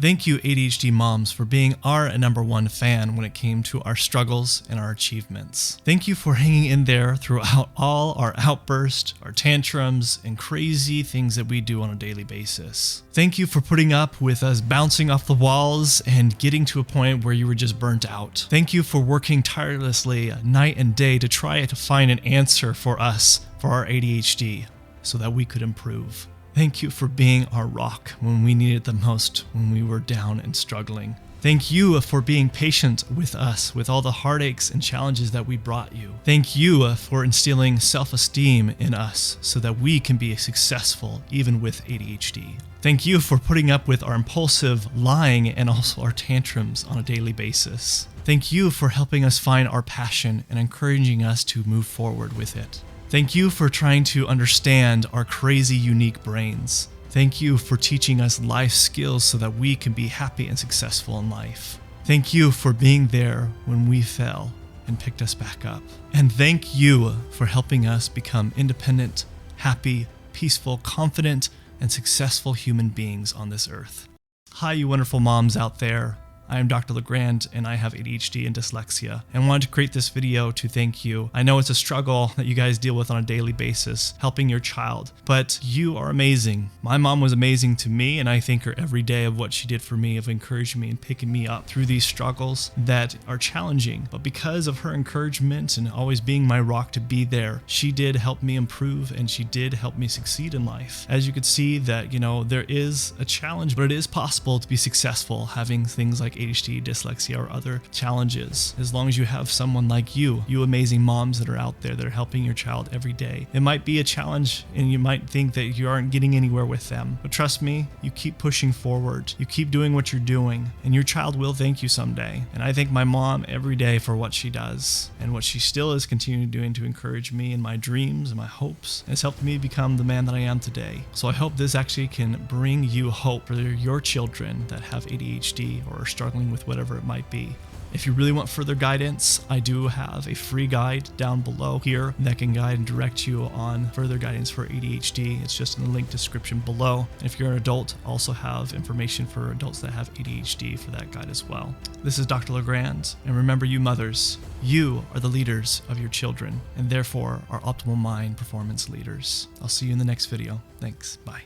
Thank you, ADHD moms, for being our #1 fan when it came to our struggles and our achievements. Thank you for hanging in there throughout all our outbursts, our tantrums, and crazy things that we do on a daily basis. Thank you for putting up with us bouncing off the walls and getting to a point where you were just burnt out. Thank you for working tirelessly night and day to try to find an answer for us, for our ADHD, so that we could improve. Thank you for being our rock when we needed it the most, when we were down and struggling. Thank you for being patient with us, with all the heartaches and challenges that we brought you. Thank you for instilling self-esteem in us so that we can be successful even with ADHD. Thank you for putting up with our impulsive lying and also our tantrums on a daily basis. Thank you for helping us find our passion and encouraging us to move forward with it. Thank you for trying to understand our crazy, unique brains. Thank you for teaching us life skills so that we can be happy and successful in life. Thank you for being there when we fell and picked us back up. And thank you for helping us become independent, happy, peaceful, confident, and successful human beings on this earth. Hi, you wonderful moms out there. I am Dr. LeGrand, and I have ADHD and dyslexia, and wanted to create this video to thank you. I know it's a struggle that you guys deal with on a daily basis, helping your child, but you are amazing. My mom was amazing to me, and I thank her every day of what she did for me, of encouraging me and picking me up through these struggles that are challenging. But because of her encouragement and always being my rock to be there, she did help me improve, and she did help me succeed in life. As you could see that, there is a challenge, but it is possible to be successful having things like ADHD, dyslexia, or other challenges. As long as you have someone like you amazing moms that are out there that are helping your child every day. It might be a challenge and you might think that you aren't getting anywhere with them, but trust me, you keep pushing forward. You keep doing what you're doing, and your child will thank you someday. And I thank my mom every day for what she does and what she still is continuing doing to encourage me in my dreams and my hopes. It's helped me become the man that I am today. So I hope this actually can bring you hope for your children that have ADHD or are struggling with whatever it might be. If you really want further guidance, I do have a free guide down below here that can guide and direct you on further guidance for ADHD. It's just in the link description below. And if you're an adult, I also have information for adults that have ADHD for that guide as well. This is Dr. LeGrand, and remember, you mothers, you are the leaders of your children, and therefore are optimal mind performance leaders. I'll see you in the next video. Thanks. Bye.